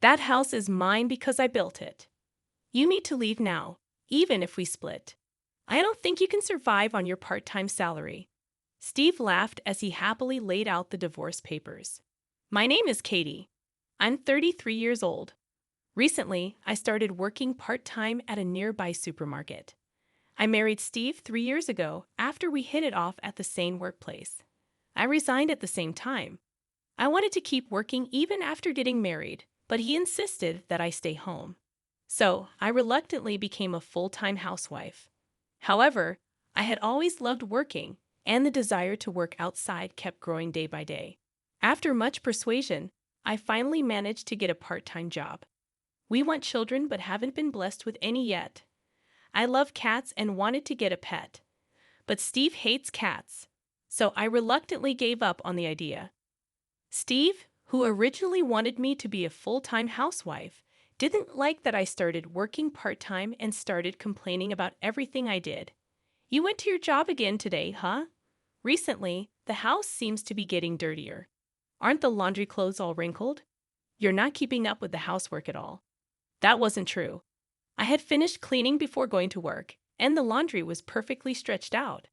That house is mine because I built it. You need to leave now, even if we split. I don't think you can survive on your part-time salary." Steve laughed as he happily laid out the divorce papers. "My name is Katie. I'm 33 years old. Recently, I started working part-time at a nearby supermarket. I married Steve 3 years ago after we hit it off at the same workplace. I resigned at the same time. I wanted to keep working even after getting married, but he insisted that I stay home. So I reluctantly became a full-time housewife. However, I had always loved working, and the desire to work outside kept growing day by day. After much persuasion, I finally managed to get a part-time job. We want children but haven't been blessed with any yet. I love cats and wanted to get a pet. But Steve hates cats, so I reluctantly gave up on the idea. Steve, who originally wanted me to be a full-time housewife, didn't like that I started working part-time and started complaining about everything I did. "You went to your job again today, huh? Recently, the house seems to be getting dirtier. Aren't the laundry clothes all wrinkled? You're not keeping up with the housework at all." That wasn't true. I had finished cleaning before going to work, and the laundry was perfectly stretched out.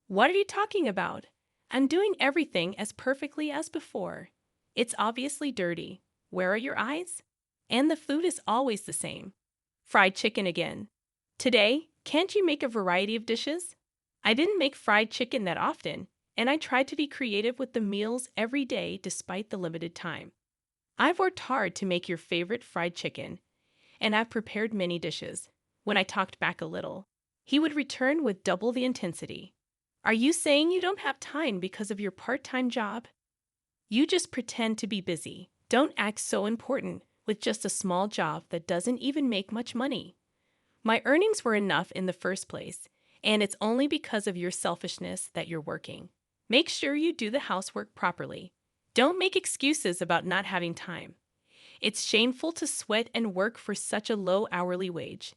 "What are you talking about? I'm doing everything as perfectly as before. It's obviously dirty. Where are your eyes? And the food is always the same. Fried chicken again. Today, can't you make a variety of dishes?" I didn't make fried chicken that often, and I tried to be creative with the meals every day despite the limited time. "I've worked hard to make your favorite fried chicken, and I've prepared many dishes." When I talked back a little, he would return with double the intensity. "Are you saying you don't have time because of your part-time job? You just pretend to be busy. Don't act so important with just a small job that doesn't even make much money. My earnings were enough in the first place, and it's only because of your selfishness that you're working. Make sure you do the housework properly. Don't make excuses about not having time. It's shameful to sweat and work for such a low hourly wage."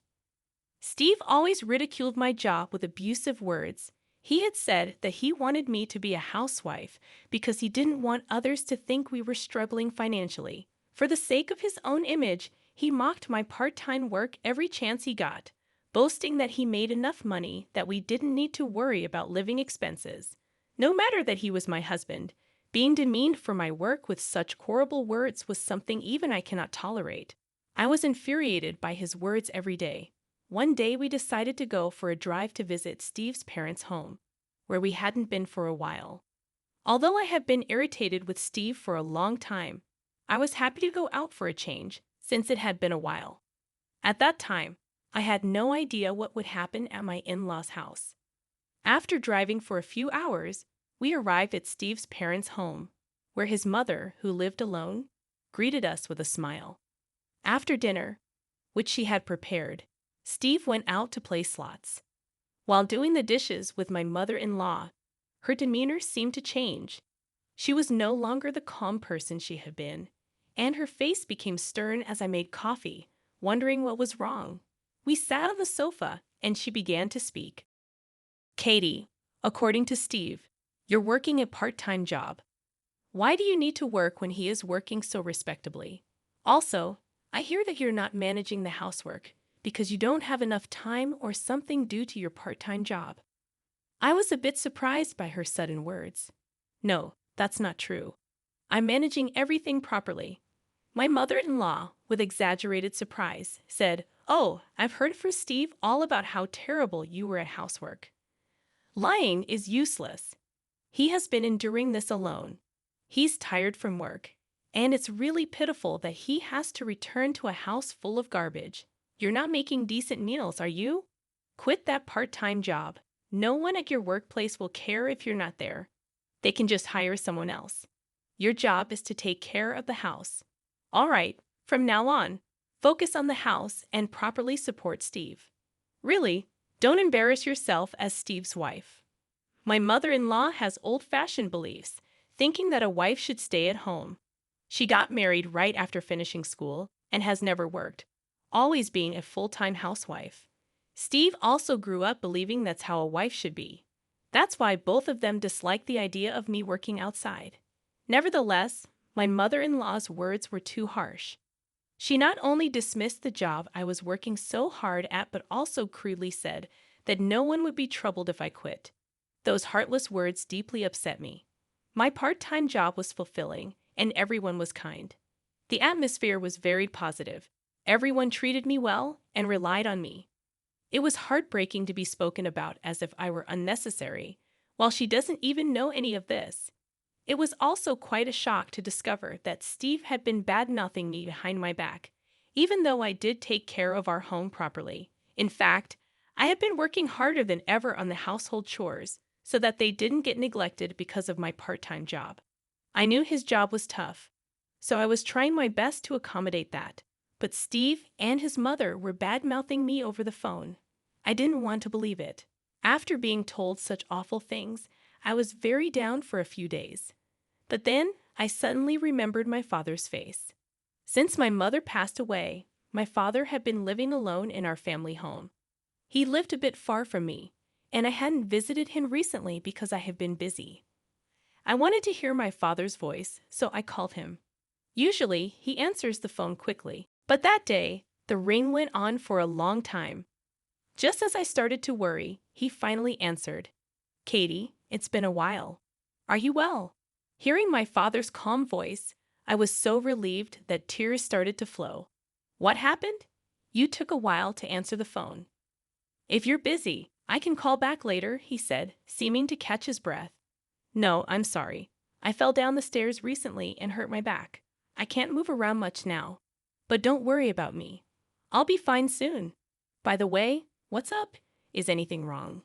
Steve always ridiculed my job with abusive words. He had said that he wanted me to be a housewife because he didn't want others to think we were struggling financially. For the sake of his own image, he mocked my part-time work every chance he got, boasting that he made enough money that we didn't need to worry about living expenses. No matter that he was my husband, being demeaned for my work with such horrible words was something even I cannot tolerate. I was infuriated by his words every day. One day we decided to go for a drive to visit Steve's parents' home, where we hadn't been for a while. Although I had been irritated with Steve for a long time, I was happy to go out for a change since it had been a while. At that time, I had no idea what would happen at my in-laws' house. After driving for a few hours, we arrived at Steve's parents' home, where his mother, who lived alone, greeted us with a smile. After dinner, which she had prepared, Steve went out to play slots. While doing the dishes with my mother-in-law, her demeanor seemed to change. She was no longer the calm person she had been, and her face became stern as I made coffee, wondering what was wrong. We sat on the sofa, and she began to speak. "Katie, according to Steve, you're working a part-time job. Why do you need to work when he is working so respectably? Also, I hear that you're not managing the housework because you don't have enough time or something due to your part-time job." I was a bit surprised by her sudden words. "No, that's not true. I'm managing everything properly." My mother-in-law, with exaggerated surprise, said, "Oh, I've heard from Steve all about how terrible you were at housework. Lying is useless. He has been enduring this alone. He's tired from work, and it's really pitiful that he has to return to a house full of garbage. You're not making decent meals, are you? Quit that part-time job. No one at your workplace will care if you're not there. They can just hire someone else. Your job is to take care of the house. All right, from now on, focus on the house and properly support Steve. Really, don't embarrass yourself as Steve's wife." My mother-in-law has old-fashioned beliefs, thinking that a wife should stay at home. She got married right after finishing school and has never worked, always being a full-time housewife. Steve also grew up believing that's how a wife should be. That's why both of them dislike the idea of me working outside. Nevertheless, my mother-in-law's words were too harsh. She not only dismissed the job I was working so hard at, but also crudely said that no one would be troubled if I quit. Those heartless words deeply upset me. My part-time job was fulfilling, and everyone was kind. The atmosphere was very positive. Everyone treated me well and relied on me. It was heartbreaking to be spoken about as if I were unnecessary, while she doesn't even know any of this. It was also quite a shock to discover that Steve had been bad-mouthing me behind my back, even though I did take care of our home properly. In fact, I had been working harder than ever on the household chores so that they didn't get neglected because of my part-time job. I knew his job was tough, so I was trying my best to accommodate that. But Steve and his mother were bad-mouthing me over the phone. I didn't want to believe it. After being told such awful things, I was very down for a few days. But then I suddenly remembered my father's face. Since my mother passed away, my father had been living alone in our family home. He lived a bit far from me, and I hadn't visited him recently because I have been busy. I wanted to hear my father's voice, so I called him. Usually, he answers the phone quickly, but that day, the ring went on for a long time. Just as I started to worry, he finally answered. "Katie, it's been a while. Are you well?" Hearing my father's calm voice, I was so relieved that tears started to flow. "What happened? You took a while to answer the phone." "If you're busy, I can call back later," he said, seeming to catch his breath. "No, I'm sorry. I fell down the stairs recently and hurt my back. I can't move around much now. But don't worry about me. I'll be fine soon. By the way, what's up? Is anything wrong?"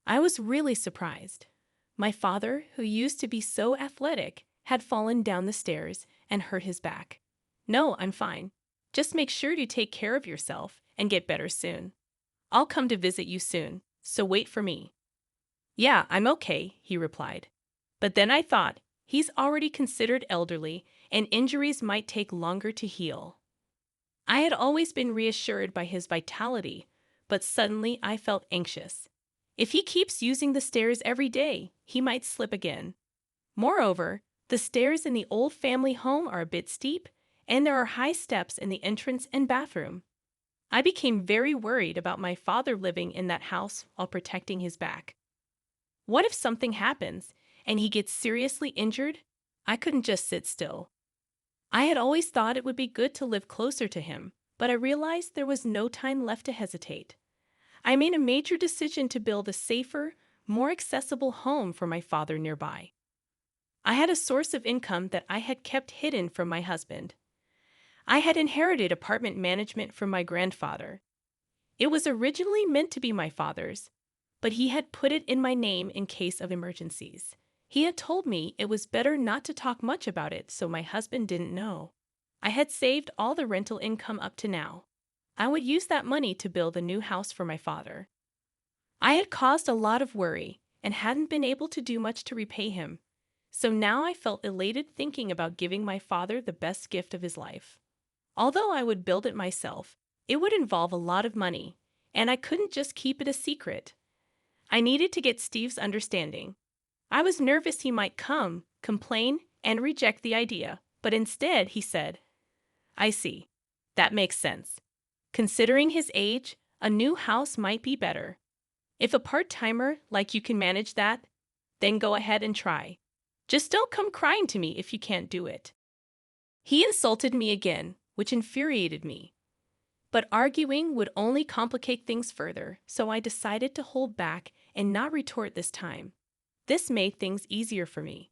I was really surprised. My father, who used to be so athletic, had fallen down the stairs and hurt his back. "No, I'm fine. Just make sure to take care of yourself and get better soon. I'll come to visit you soon, so wait for me." "Yeah, I'm okay," he replied. But then I thought, he's already considered elderly, and injuries might take longer to heal. I had always been reassured by his vitality, but suddenly I felt anxious. If he keeps using the stairs every day, he might slip again. Moreover, the stairs in the old family home are a bit steep, and there are high steps in the entrance and bathroom. I became very worried about my father living in that house while protecting his back. What if something happens and he gets seriously injured? I couldn't just sit still. I had always thought it would be good to live closer to him, but I realized there was no time left to hesitate. I made a major decision to build a safer, more accessible home for my father nearby. I had a source of income that I had kept hidden from my husband. I had inherited apartment management from my grandfather. It was originally meant to be my father's, but he had put it in my name in case of emergencies. He had told me it was better not to talk much about it so my husband didn't know. I had saved all the rental income up to now. I would use that money to build a new house for my father. I had caused a lot of worry and hadn't been able to do much to repay him, so now I felt elated thinking about giving my father the best gift of his life. Although I would build it myself, it would involve a lot of money, and I couldn't just keep it a secret. I needed to get Steve's understanding. I was nervous he might come, complain, and reject the idea, but instead he said, "I see. That makes sense. Considering his age, a new house might be better. If a part-timer like you can manage that, then go ahead and try. Just don't come crying to me if you can't do it." He insulted me again, which infuriated me. But arguing would only complicate things further, so I decided to hold back and not retort this time. This made things easier for me.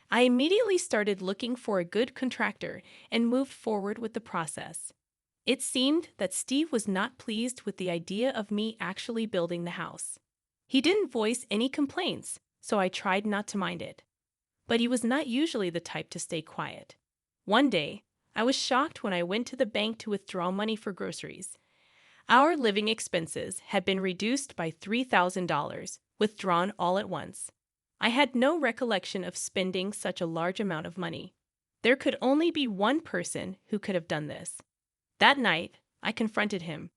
I immediately started looking for a good contractor and moved forward with the process. It seemed that Steve was not pleased with the idea of me actually building the house. He didn't voice any complaints, so I tried not to mind it. But he was not usually the type to stay quiet. One day, I was shocked when I went to the bank to withdraw money for groceries. Our living expenses had been reduced by $3,000, withdrawn all at once. I had no recollection of spending such a large amount of money. There could only be one person who could have done this. That night, I confronted him.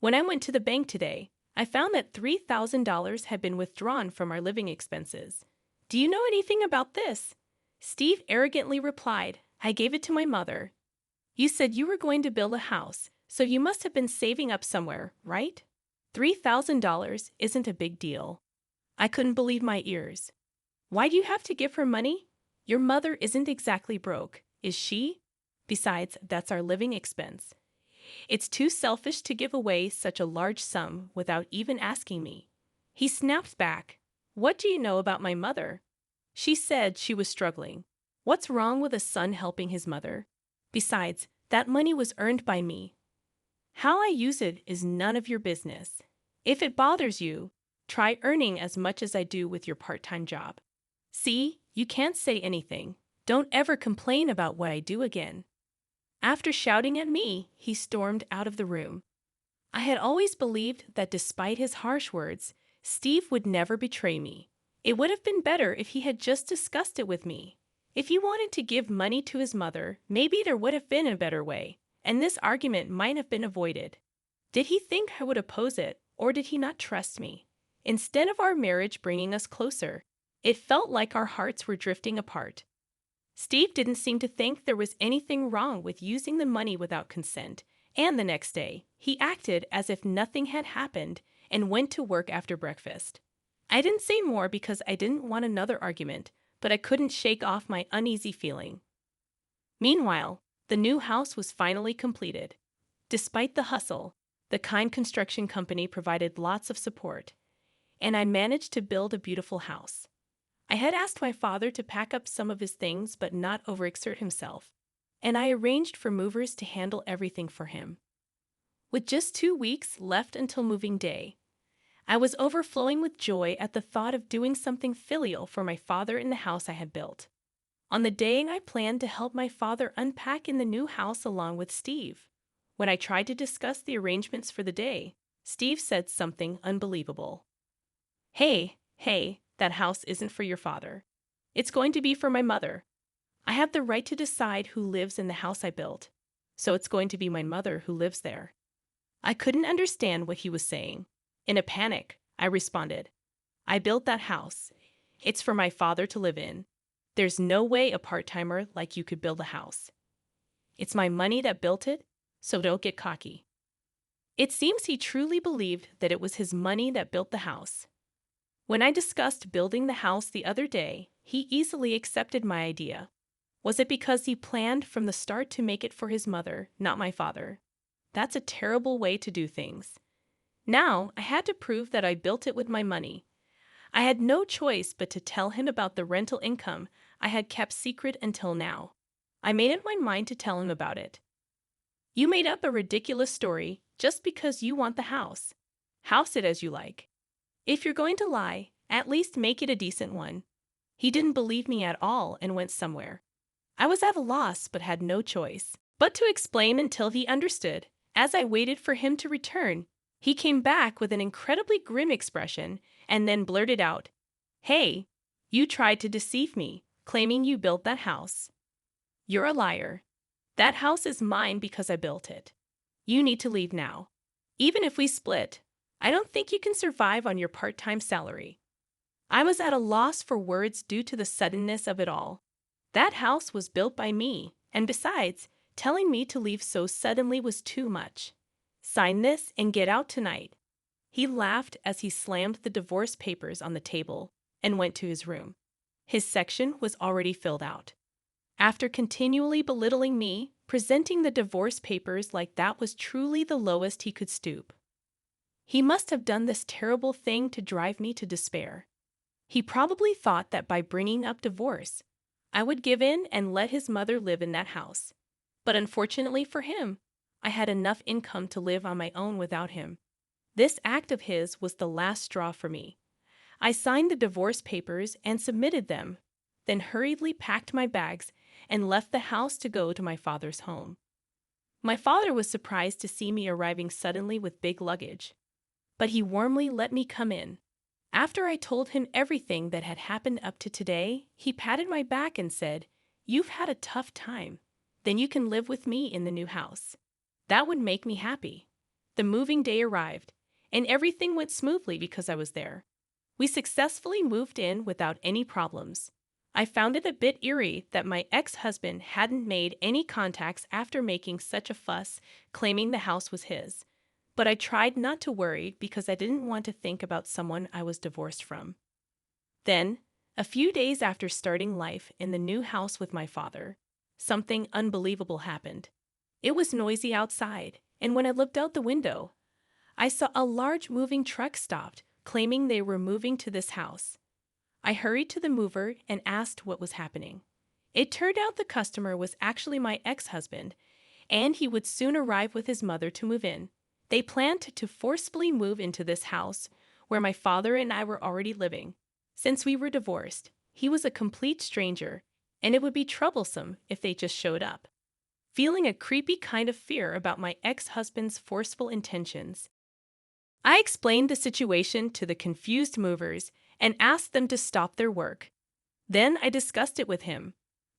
"When I went to the bank today, I found that $3,000 had been withdrawn from our living expenses. Do you know anything about this?" Steve arrogantly replied, "I gave it to my mother." You said you were going to build a house, so you must have been saving up somewhere, right? $3,000 isn't a big deal. I couldn't believe my ears. Why do you have to give her money? Your mother isn't exactly broke, is she? Besides, that's our living expense. It's too selfish to give away such a large sum without even asking me. He snapped back. What do you know about my mother? She said she was struggling. What's wrong with a son helping his mother? Besides, that money was earned by me. How I use it is none of your business. If it bothers you, try earning as much as I do with your part-time job. See, you can't say anything. Don't ever complain about what I do again. After shouting at me, he stormed out of the room. I had always believed that despite his harsh words, Steve would never betray me. It would have been better if he had just discussed it with me. If he wanted to give money to his mother, maybe there would have been a better way, and this argument might have been avoided. Did he think I would oppose it, or did he not trust me? Instead of our marriage bringing us closer, it felt like our hearts were drifting apart. Steve didn't seem to think there was anything wrong with using the money without consent, and the next day, he acted as if nothing had happened and went to work after breakfast. I didn't say more because I didn't want another argument, but I couldn't shake off my uneasy feeling. Meanwhile, the new house was finally completed. Despite the hustle, the kind construction company provided lots of support, and I managed to build a beautiful house. I had asked my father to pack up some of his things but not overexert himself, and I arranged for movers to handle everything for him. With just 2 weeks left until moving day, I was overflowing with joy at the thought of doing something filial for my father in the house I had built. On the day, I planned to help my father unpack in the new house along with Steve. When I tried to discuss the arrangements for the day, Steve said something unbelievable. Hey, that house isn't for your father. It's going to be for my mother. I have the right to decide who lives in the house I built, so it's going to be my mother who lives there. I couldn't understand what he was saying. In a panic, I responded, I built that house. It's for my father to live in. There's no way a part-timer like you could build a house. It's my money that built it, so don't get cocky. It seems he truly believed that it was his money that built the house. When I discussed building the house the other day, he easily accepted my idea. Was it because he planned from the start to make it for his mother, not my father? That's a terrible way to do things. Now, I had to prove that I built it with my money. I had no choice but to tell him about the rental income I had kept secret until now. I made up my mind to tell him about it. You made up a ridiculous story just because you want the house. House it as you like. If you're going to lie, at least make it a decent one. He didn't believe me at all and went somewhere. I was at a loss but had no choice but to explain until he understood. As I waited for him to return, he came back with an incredibly grim expression and then blurted out, Hey, you tried to deceive me, claiming you built that house. You're a liar. That house is mine because I built it. You need to leave now. Even if we split, I don't think you can survive on your part-time salary. I was at a loss for words due to the suddenness of it all. That house was built by me, and besides, telling me to leave so suddenly was too much. Sign this and get out tonight. He laughed as he slammed the divorce papers on the table and went to his room. His section was already filled out. After continually belittling me, presenting the divorce papers like that was truly the lowest he could stoop. He must have done this terrible thing to drive me to despair. He probably thought that by bringing up divorce, I would give in and let his mother live in that house. But unfortunately for him, I had enough income to live on my own without him. This act of his was the last straw for me. I signed the divorce papers and submitted them, then hurriedly packed my bags and left the house to go to my father's home. My father was surprised to see me arriving suddenly with big luggage, but he warmly let me come in. After I told him everything that had happened up to today, he patted my back and said, You've had a tough time. Then you can live with me in the new house. That would make me happy. The moving day arrived, and everything went smoothly because I was there. We successfully moved in without any problems. I found it a bit eerie that my ex-husband hadn't made any contacts after making such a fuss, claiming the house was his. But I tried not to worry because I didn't want to think about someone I was divorced from. Then, a few days after starting life in the new house with my father, something unbelievable happened. It was noisy outside, and when I looked out the window, I saw a large moving truck stopped, claiming they were moving to this house. I hurried to the mover and asked what was happening. It turned out the customer was actually my ex-husband, and he would soon arrive with his mother to move in. They planned to forcibly move into this house, where my father and I were already living. Since we were divorced, he was a complete stranger, and it would be troublesome if they just showed up. Feeling a creepy kind of fear about my ex-husband's forceful intentions, I explained the situation to the confused movers and asked them to stop their work. Then I discussed it with him.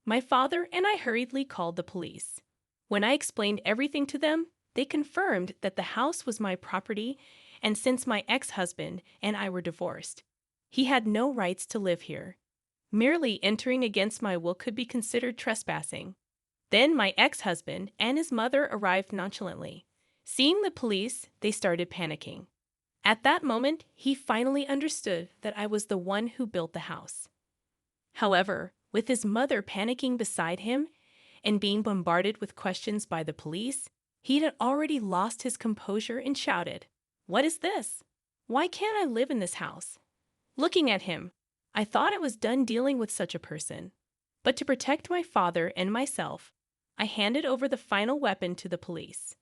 My father and I hurriedly called the police. When I explained everything to them, they confirmed that the house was my property, and since my ex-husband and I were divorced, he had no rights to live here. Merely entering against my will could be considered trespassing. Then my ex-husband and his mother arrived nonchalantly. Seeing the police, they started panicking. At that moment, he finally understood that I was the one who built the house. However, with his mother panicking beside him and being bombarded with questions by the police, he had already lost his composure and shouted, "What is this? Why can't I live in this house?" Looking at him, I thought I was done dealing with such a person. But to protect my father and myself, I handed over the final weapon to the police.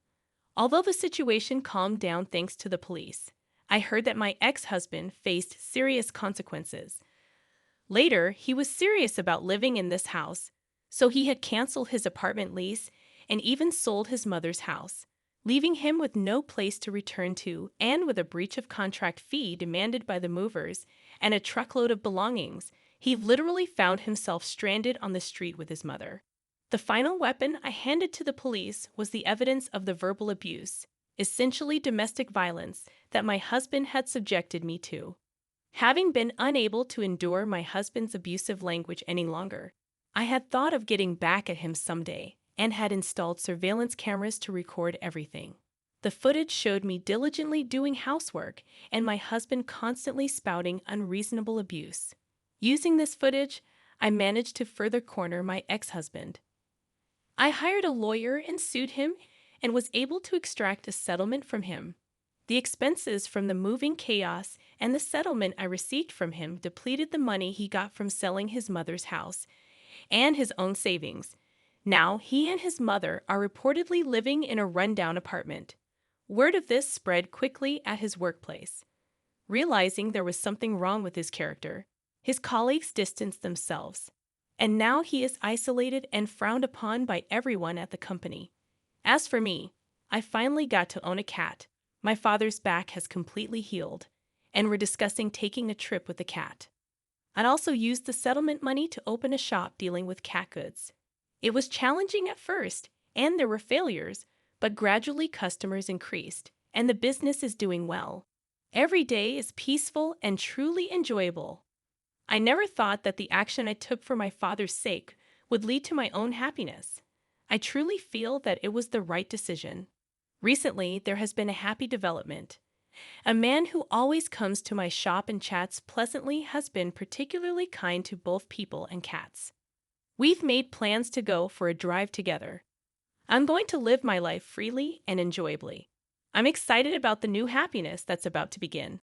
Although the situation calmed down thanks to the police, I heard that my ex-husband faced serious consequences. Later, he was serious about living in this house, so he had canceled his apartment lease and even sold his mother's house, leaving him with no place to return to and with a breach of contract fee demanded by the movers and a truckload of belongings. He literally found himself stranded on the street with his mother. The final weapon I handed to the police was the evidence of the verbal abuse, essentially domestic violence, that my husband had subjected me to. Having been unable to endure my husband's abusive language any longer, I had thought of getting back at him someday and had installed surveillance cameras to record everything. The footage showed me diligently doing housework and my husband constantly spouting unreasonable abuse. Using this footage, I managed to further corner my ex-husband. I hired a lawyer and sued him and was able to extract a settlement from him. The expenses from the moving chaos and the settlement I received from him depleted the money he got from selling his mother's house and his own savings. Now he and his mother are reportedly living in a rundown apartment. Word of this spread quickly at his workplace. Realizing there was something wrong with his character, his colleagues distanced themselves, and now he is isolated and frowned upon by everyone at the company. As for me, I finally got to own a cat. My father's back has completely healed, and we're discussing taking a trip with the cat. I'd also used the settlement money to open a shop dealing with cat goods. It was challenging at first, and there were failures, but gradually customers increased, and the business is doing well. Every day is peaceful and truly enjoyable. I never thought that the action I took for my father's sake would lead to my own happiness. I truly feel that it was the right decision. Recently, there has been a happy development. A man who always comes to my shop and chats pleasantly has been particularly kind to both people and cats. We've made plans to go for a drive together. I'm going to live my life freely and enjoyably. I'm excited about the new happiness that's about to begin.